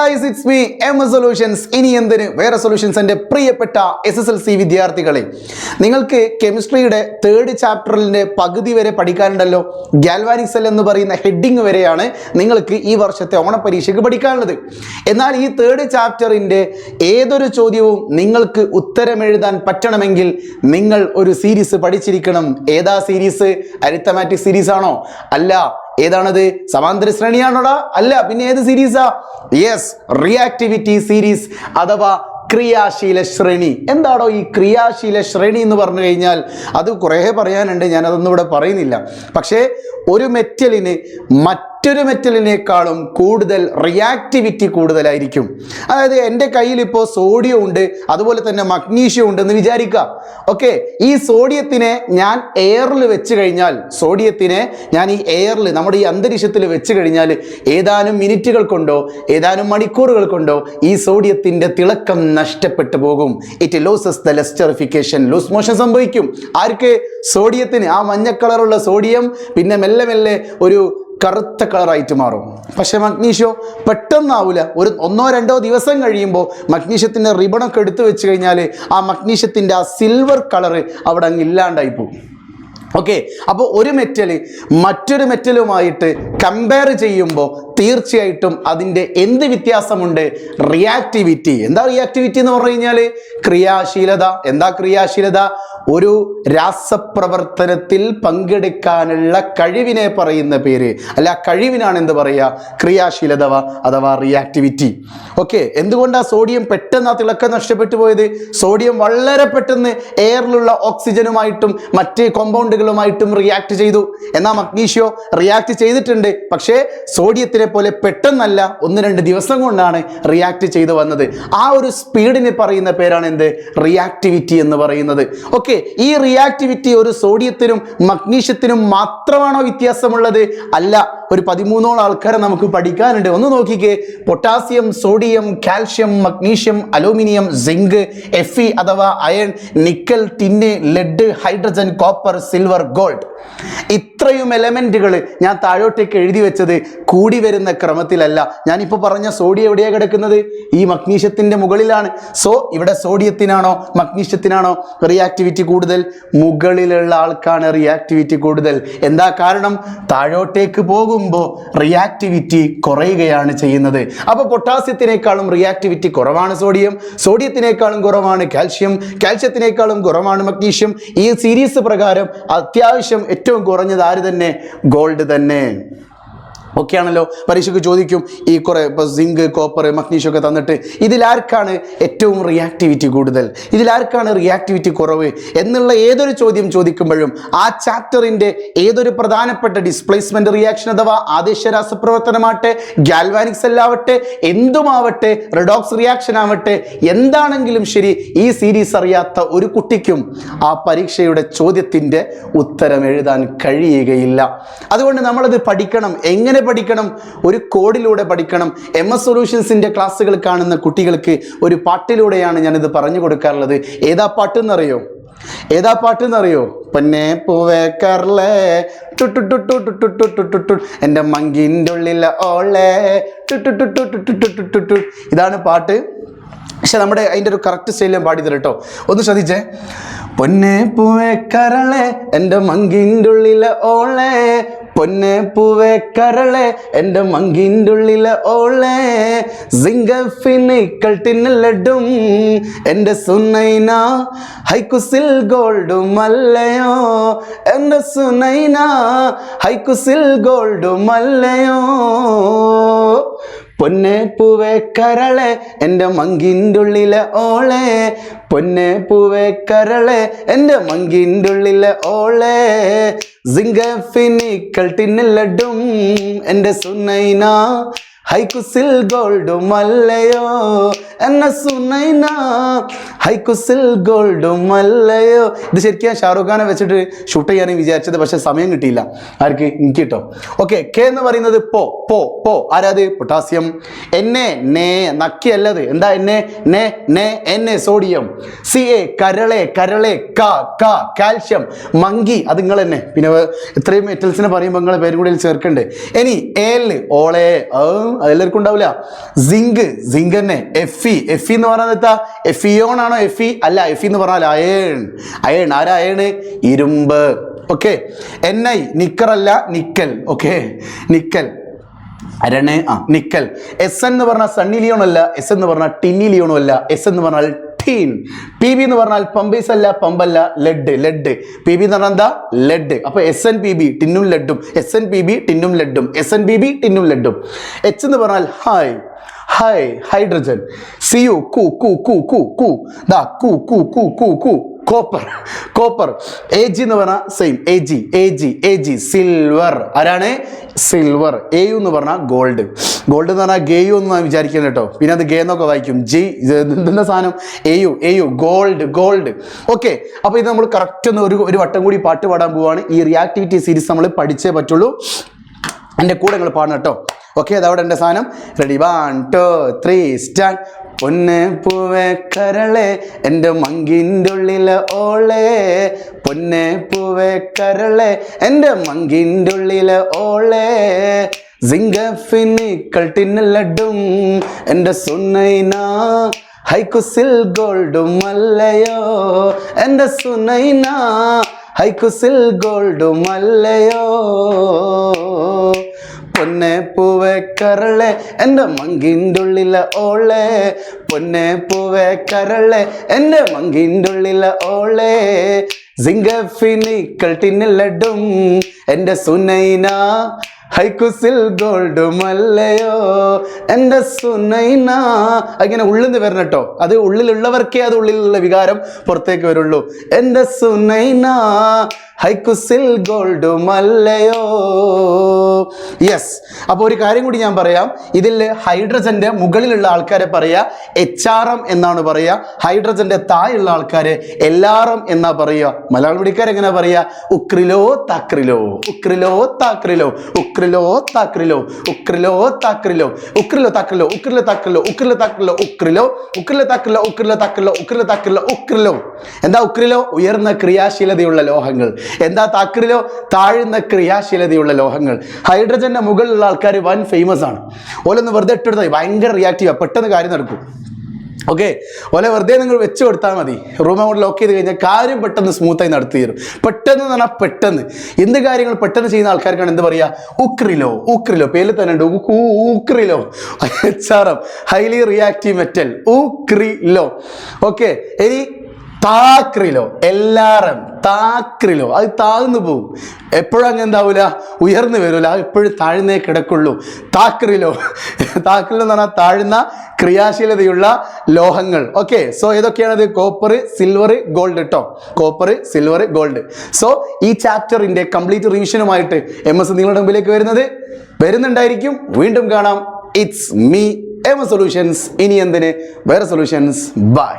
guys, it's me, MS Solutions. ഇനി എന്തിന് വേറെ സൊല്യൂഷൻസ്. എൻ്റെ പ്രിയപ്പെട്ട SSLC വിദ്യാർത്ഥികളെ, നിങ്ങൾക്ക് കെമിസ്ട്രിയുടെ 3rd ചാപ്റ്ററിൻ്റെ പകുതി വരെ പഠിക്കാനുണ്ടല്ലോ. ഗാൽവാനിക് സെൽ എന്ന് പറയുന്ന ഹെഡിങ് വരെയാണ് നിങ്ങൾക്ക് ഈ വർഷത്തെ ഓണപരീക്ഷയ്ക്ക് പഠിക്കാനുള്ളത്. എന്നാൽ ഈ 3rd ചാപ്റ്ററിൻ്റെ ഏതൊരു ചോദ്യവും നിങ്ങൾക്ക് ഉത്തരമെഴുതാൻ പറ്റണമെങ്കിൽ നിങ്ങൾ ഒരു സീരീസ് പഠിച്ചിരിക്കണം. ഏതാ സീരീസ്? അരിത്തമാറ്റിക് സീരീസ് ആണോ? അല്ല. ഏതാണത്? സമാന്തര ശ്രേണിയാണോടാ? അല്ല. പിന്നെ ഏത് സീരീസാ? യെസ്, റിയാക്ടിവിറ്റി സീരീസ് അഥവാ ക്രിയാശീല ശ്രേണി. എന്താണോ ഈ ക്രിയാശീല ശ്രേണി എന്ന് പറഞ്ഞു കഴിഞ്ഞാൽ അത് കുറേ പറയാനുണ്ട്, ഞാനതൊന്നും ഇവിടെ പറയുന്നില്ല. പക്ഷേ ഒരു മെറ്റലിന് മറ്റൊരു മെറ്റലിനേക്കാളും കൂടുതൽ റിയാക്ടിവിറ്റി കൂടുതലായിരിക്കും. അതായത് എൻ്റെ കയ്യിൽ ഇപ്പോൾ സോഡിയം ഉണ്ട്, അതുപോലെ തന്നെ മഗ്നീഷ്യം ഉണ്ടെന്ന് വിചാരിക്കുക. ഓക്കെ, ഈ സോഡിയത്തിനെ ഞാൻ എയറിൽ വെച്ച് കഴിഞ്ഞാൽ, സോഡിയത്തിനെ ഞാൻ ഈ എയറിൽ, നമ്മുടെ ഈ അന്തരീക്ഷത്തിൽ വെച്ച് കഴിഞ്ഞാൽ ഏതാനും മിനിറ്റുകൾ കൊണ്ടോ ഏതാനും മണിക്കൂറുകൾ കൊണ്ടോ ഈ സോഡിയത്തിൻ്റെ തിളക്കം നഷ്ടപ്പെട്ടു പോകും. It loses the lustrification, loose motion സംഭവിക്കും. ആർക്ക്? സോഡിയത്തിന്. ആ മഞ്ഞ കളറുള്ള സോഡിയം പിന്നെ മെല്ലെ മെല്ലെ ഒരു കറുത്ത കളറായിട്ട് മാറും. പക്ഷെ മഗ്നീഷ്യോ പെട്ടെന്നാവില്ല. ഒരു 1-2 ദിവസം കഴിയുമ്പോൾ മഗ്നീഷ്യത്തിൻ്റെ റിബണൊക്കെ എടുത്തു വെച്ച് കഴിഞ്ഞാൽ ആ മഗ്നീഷ്യത്തിൻ്റെ ആ സിൽവർ കളറ് അവിടെ അങ്ങ് ഇല്ലാണ്ടായി പോകും. ഓക്കെ, അപ്പോൾ ഒരു മെറ്റല് മറ്റൊരു മെറ്റലുമായിട്ട് കമ്പയർ ചെയ്യുമ്പോൾ തീർച്ചയായിട്ടും അതിൻ്റെ എന്ത് വ്യത്യാസമുണ്ട്? റിയാക്ടിവിറ്റി. എന്താ റിയാക്ടിവിറ്റി എന്ന് പറഞ്ഞു കഴിഞ്ഞാൽ? ക്രിയാശീലത. എന്താ ക്രിയാശീലത? ഒരു രാസപ്രവർത്തനത്തിൽ പങ്കെടുക്കാനുള്ള കഴിവിനെ പറയുന്ന പേര്, അല്ല കഴിവിനാണ് എന്ത് പറയുക? ക്രിയാശീലത അഥവാ റിയാക്ടിവിറ്റി. ഓക്കെ, എന്തുകൊണ്ടാണ് സോഡിയം പെട്ടെന്ന് ആ തിളക്കം നഷ്ടപ്പെട്ടു പോയത്? സോഡിയം വളരെ പെട്ടെന്ന് എയറിലുള്ള ഓക്സിജനുമായിട്ടും മറ്റ് കോമ്പൗണ്ടുകളുമായിട്ടും റിയാക്ട് ചെയ്തു. എന്നാൽ മഗ്നീഷ്യോ റിയാക്ട് ചെയ്തിട്ടുണ്ട്, പക്ഷേ സോഡിയത്തിനെ പോലെ പെട്ടെന്നല്ല, 1-2 ദിവസം കൊണ്ടാണ് റിയാക്ട് ചെയ്തു വന്നത്. ആ ഒരു സ്പീഡിനെ പറയുന്ന പേരാണ് എന്ത്? റിയാക്ടിവിറ്റി എന്ന് പറയുന്നത്. ഓക്കെ, ഈ റിയാക്ടിവിറ്റി ഒരു സോഡിയത്തിനും മഗ്നീഷ്യത്തിനും മാത്രമാണോ വ്യത്യാസമുള്ളത്? അല്ല. ഒരു 13ഓളം ആൾക്കാരെ നമുക്ക് പഠിക്കാനുണ്ട്. ഒന്ന് നോക്കിക്കേ. Potassium, sodium, calcium, magnesium, aluminium, zinc, Fe അഥവാ iron, nickel, tin, lead, hydrogen, copper, silver, gold. ഇത്രയും എലമെന്റുകൾ ഞാൻ താഴോട്ടേക്ക് എഴുതി വെച്ചത് കൂടി വരുന്ന ക്രമത്തിലല്ല. ഞാനിപ്പോൾ പറഞ്ഞ സോഡിയം എവിടെയാണ് കിടക്കുന്നത്? ഈ മഗ്നീഷ്യത്തിൻ്റെ മുകളിലാണ്. സോ ഇവിടെ സോഡിയത്തിനാണോ മഗ്നീഷ്യത്തിനാണോ റിയാക്ടിവിറ്റി കൂടുതൽ? മുകളിലുള്ള ആൾക്കാണ് റിയാക്ടിവിറ്റി കൂടുതൽ. എന്താ കാരണം? താഴോട്ടേക്ക് പോകുമ്പോൾ റിയാക്ടിവിറ്റി കുറയുകയാണ് ചെയ്യുന്നത്. അപ്പോൾ പൊട്ടാസ്യത്തിനേക്കാളും റിയാക്ടിവിറ്റി കുറവാണ് സോഡിയം, സോഡിയത്തിനേക്കാളും കുറവാണ് കാൽഷ്യം, കാൽഷ്യത്തിനേക്കാളും കുറവാണ് മഗ്നീഷ്യം. ഈ സീരീസ് പ്രകാരം അത്യാവശ്യം ഏറ്റവും കുറഞ്ഞത് ആര് തന്നെ? ഗോൾഡ് തന്നെ. ഓക്കെ ആണല്ലോ. പരീക്ഷയ്ക്ക് ചോദിക്കും ഈ കുറേ ഇപ്പോൾ സിങ്ക്, കോപ്പർ, മഗ്നീഷ്യം ഒക്കെ തന്നിട്ട് ഇതിലാർക്കാണ് ഏറ്റവും റിയാക്ടിവിറ്റി കൂടുതൽ, ഇതിലാർക്കാണ് റിയാക്ടിവിറ്റി കുറവ് എന്നുള്ള ഏതൊരു ചോദ്യം ചോദിക്കുമ്പോഴും ആ ചാപ്റ്ററിൻ്റെ ഏതൊരു പ്രധാനപ്പെട്ട ഡിസ്പ്ലേസ്മെൻറ്റ് റിയാക്ഷൻ അഥവാ ആദേശ രാസപ്രവർത്തനമാവട്ടെ, ഗാൽവാനിക് സെൽ ആവട്ടെ, എന്തുമാവട്ടെ, റിഡോക്സ് റിയാക്ഷൻ ആവട്ടെ, എന്താണെങ്കിലും ശരി, ഈ സീരീസ് അറിയാത്ത ഒരു കുട്ടിക്കും ആ പരീക്ഷയുടെ ചോദ്യത്തിൻ്റെ ഉത്തരം എഴുതാൻ കഴിയുകയില്ല. അതുകൊണ്ട് നമ്മളത് പഠിക്കണം. എങ്ങനെ പഠിക്കണം? ഒരു കോഡിലൂടെ പഠിക്കണം. MS സൊല്യൂഷൻസിൻ്റെ ക്ലാസ്സുകൾ കാണുന്ന കുട്ടികൾക്ക് ഒരു പാട്ടിലൂടെയാണ് ഞാനിത് പറഞ്ഞു കൊടുക്കാറുള്ളത്. ഏതാ പാട്ടെന്നറിയോ? ഏതാ പാട്ടെന്നറിയോ? പൊന്നെ പൂവേ കർലേ ടുട്ടുട്ടുട്ടുട്ടുട്ടുട്ടുട്ടുട്ടുട്ടു എൻ്റെ മങ്കിൻ്റെ ഉള്ളിലെ ഓളേ ടുട്ടുട്ടുട്ടുട്ടുട്ടുട്ടുട്ടുട്ടു. ഇതാണ് പാട്ട്. പക്ഷെ നമ്മുടെ അതിൻ്റെ ഒരു കറക്റ്റ് സ്റ്റൈലിൽ പാടി തരും കേട്ടോ. ഒന്ന് ശ്രദ്ധിച്ചേ. പൊന്നെ പൂവേ കരളെ എൻ്റെ മങ്കിൻ്റെ ഉള്ളിലെ ഓളെ, പൊന്നെ പൂവേ കരളെ എൻ്റെ മങ്കിൻ്റെ ഉള്ളിലെ ഓളെ, സിംഗഫിനിക്കൽ ടിന്നലഡും എൻ്റെ സുനൈന ഹൈക്കുസിൽ ഗോൾഡും അല്ലയോ, എൻ്റെ സുനൈന ഹൈക്കുസിൽ ഗോൾഡും അല്ലയോ, പൊന്നെ പൂവേ കരളെ എൻ്റെ മങ്കിൻ്റെ ഉള്ളിലെ ഓളെ, പൊന്നെ പൂവേ കരളെ എൻ്റെ മങ്കിൻ്റെ ഉള്ളിലെ ഓളെ, സിംഗഫിനിക്കൽ ടിന്നലഡും എൻ്റെ സുനൈന ഹൈക്കുസിൽ ഗോൾഡും അല്ലയോ, എന്നെ സുനൈന ഹൈക്കുസിൽ ഗോൾഡും അല്ലയോ. ഇത് ശരിക്കും ഷാറൂഖ് ഖാനെ വെച്ചിട്ട് ഷൂട്ട് ചെയ്യാനും വിചാരിച്ചത്, പക്ഷെ സമയം കിട്ടിയില്ല. ആർക്ക്? എനിക്ക് കേട്ടോ. ഓക്കെ, കെ എന്ന് പറയുന്നത് പോ പോ പോ. ആരാത്? പൊട്ടാസ്യം. എന്നെ നേ നക്കിയല്ലത്. എന്താ എന്നെ? നേ നേ എന്നെ സോഡിയം. സി എ കരളെ കരളെ ക ക കാൽഷ്യം. മങ്കി അത് നിങ്ങൾ തന്നെ. പിന്നെ ഇത്രയും മെറ്റൽസിനെ പറയുമ്പോൾ നിങ്ങളെ പേരും കൂടി ചേർക്കണ്ടേ. ഇനി ഏല് ഓളെ അതെല്ലാവർക്കും ഉണ്ടാവില്ല. സിങ്ക് സിങ്ക് തന്നെ. എഫി എഫി എന്ന് പറഞ്ഞാൽ എന്താ? എഫിയോൺ ആണോ? എഫി അല്ല. എഫി എന്ന് പറഞ്ഞാൽ അയേൺ അയേൺ. ആരാ അയേൺ? ഇരുമ്പ്. ഓക്കെ. എൻ ഐ നിക്കറല്ല നിക്കൽ. ഓക്കെ, നിക്കൽ അരണേ നിക്കൽ. എസ് എന്ന് പറഞ്ഞാൽ സണ്ണി ലിയോൺ അല്ല. എസ് എന്ന് പറഞ്ഞാൽ ടിന്നി ലിയോണും അല്ല. എസ് എന്ന് പറഞ്ഞാൽ ടീൻ. പി ബി എന്ന് പറഞ്ഞാൽ പമ്പേസ് അല്ല, പമ്പല്ല, ലെഡ് ലെഡ്. പി ബി എന്ന് പറഞ്ഞാൽ എന്താ? ലെഡ്. അപ്പൊ എസ് എൻ പി ബി ടിന്നും ലെഡും. എസ് എൻ പി ബി ടിന്നും ലെഡും. എസ് എൻ പി ബി ടിന്നും ലെഡും. എച്ച് എന്ന് പറഞ്ഞാൽ hy hy hydrogen. C U കു കു കു കു കു ദാ കു കു കു കു കു കോപ്പർ കോപ്പർ. എ ജി എന്ന് പറഞ്ഞാൽ same. A G A G A G silver. ആരാണ്? സിൽവർ. എ യു എന്ന് പറഞ്ഞാൽ ഗോൾഡ്. ഗോൾഡ് എന്ന് പറഞ്ഞാൽ ഗേ യു എന്ന് വിചാരിക്കണം കേട്ടോ. പിന്നെ അത് ഗേ എന്നൊക്കെ വായിക്കും. ജി എന്തെന്ന സാധനം? A U gold gold. Okay, അപ്പോൾ ഇത് നമ്മൾ കറക്റ്റ് ഒന്ന് ഒരു വട്ടം കൂടി പാട്ട് പാടാൻ പോവാണ്. ഈ റിയാക്ടിവിറ്റി സീരീസ് നമ്മൾ പഠിച്ചേ പറ്റുള്ളൂ. എൻ്റെ കൂടെ നിങ്ങൾ പാടണം കേട്ടോ. ഓക്കെ, അതവിടെ എൻ്റെ സാധനം. റെഡി? 1 2 3 സ്റ്റാർട്ട്. പൊന്നെ പൂവേ കരളെ എൻ്റെ മങ്കിൻ്റെ ഉള്ളിലെ ഓളെ. പൊന്നെ പൂവേ കരളെ എൻ്റെ മങ്കിൻ്റെ ഉള്ളിലെ ഓളെ. സിംഗഫിനിക്കൽ ടിന്നലഡും എൻ്റെ സുനൈന ഹൈക്കുസിൽ ഗോൾഡും അല്ലയോ. എൻ്റെ സുനൈന ഹൈക്കുസിൽ ഗോൾഡും അല്ലയോ. പൊന്നെ പൂവേ കരളെ എൻ്റെ മങ്കിൻ്റെ ഉള്ളിലെ ഓളെ. പൊന്നെ പൂവേ കരളെ എൻ്റെ മങ്കിൻ്റെ ഉള്ളിലെ ഓളെ. സിംഗഫിനിക്കൽ ടിന്നലഡും എൻ്റെ സുനൈന ഹൈക്കുസിൽ ഗോൾഡും അല്ലയോ. എൻ്റെ സുനൈന. അങ്ങനെ ഉള്ളിൽ നിന്ന് വരണം കേട്ടോ. അത് ഉള്ളിലുള്ളവർക്കേ അത് ഉള്ളിലുള്ള വികാരം പുറത്തേക്ക് വരുള്ളൂ. എൻ്റെ സുനൈന ഹൈക്കുസിൽ ഗോൾഡും അല്ലയോ. യെസ്. അപ്പോൾ ഒരു കാര്യം കൂടി ഞാൻ പറയാം. ഇതിൽ ഹൈഡ്രജന്റെ മുകളിലുള്ള ആൾക്കാരെ പറയാ HRM എന്നാണ് പറയുക. ഹൈഡ്രജന്റെ താഴെയുള്ള ആൾക്കാരെ LRM എന്നാ പറയുക. മലയാളം പിടിക്കാർ എങ്ങനെ പറയാ? ഉക്രിലോ താക്രിലോ ഉക്രിലോ താക്രിലോ ഉക്രിലോ താക്രിലോ ഉക്രിലോ താക്രിലോ ഉക്രിലോ താക്രിലോ ഉക്രിലോ താക്രിലോ ഉക്രിലോ താക്രിലോ ഉക്രിലോ ഉക്രിലോ താക്രിലോ ഉക്രിലോ താക്രിലോ ഉക്രിലോ താക്രിലോ ഉക്രിലോ. എന്താ ഉക്രിലോ? ഉയർന്ന ക്രിയാശീലതയുള്ള ലോഹങ്ങൾ. എന്താ താക്രിലോ? താഴ്ന്ന ക്രിയാശീലതയുള്ള ലോഹങ്ങൾ. ഹൈഡ്രജന്റെ മുകളിലുള്ള ആൾക്കാർ വൻ ഫേമസ് ആണ്. ഓലൊന്ന് വെറുതെ ഇട്ടെടുത്താൽ ഭയങ്കര റിയാക്റ്റീവാ, പെട്ടെന്ന് കാര്യം നടക്കും. ഓക്കെ, ഓലെ വെറുതെ നിങ്ങൾ വെച്ച് കൊടുത്താൽ മതി. റൂം അങ്ങോട്ട് ലോക്ക് ചെയ്ത് കഴിഞ്ഞാൽ കാര്യം പെട്ടെന്ന് സ്മൂത്തായി നടത്തി തരും. പെട്ടെന്ന് എന്ന് പറഞ്ഞാൽ പെട്ടെന്ന് എന്ത് കാര്യങ്ങൾ പെട്ടെന്ന് ചെയ്യുന്ന ആൾക്കാർക്കാണ് എന്ത് പറയുക? ഉക്രിലോ. ഉക്രിലോ പേരിൽ തന്നെ ഉണ്ട്. ഉക്രിലോ. HRM highly reactive metal. ഉക്രിലോ. ഓക്കെ, ഇനി താക്രിലോ. LRM താക്രിലോ. അത് താഴ്ന്നു പോകും. എപ്പോഴും അങ്ങനെ എന്താവൂല? ഉയർന്നു വരൂല. എപ്പോഴും താഴ്ന്നേ കിടക്കുള്ളൂ. താക്രിലോ. താക്രിലോ എന്ന് പറഞ്ഞാൽ താഴ്ന്ന ക്രിയാശീലതയുള്ള ലോഹങ്ങൾ. ഓക്കെ, സോ ഏതൊക്കെയാണത്? കോപ്പർ, സിൽവർ, ഗോൾഡ് കേട്ടോ. Copper, silver, gold. സോ ഈ ചാപ്റ്ററിന്റെ കംപ്ലീറ്റ് റിവിഷനുമായിട്ട് MS നിങ്ങളുടെ മുമ്പിലേക്ക് വരുന്നുണ്ടായിരിക്കും. വീണ്ടും കാണാം. It's me MS solutions. ഇനി എന്തിന് വേറെ സൊല്യൂഷൻസ്. ബൈ.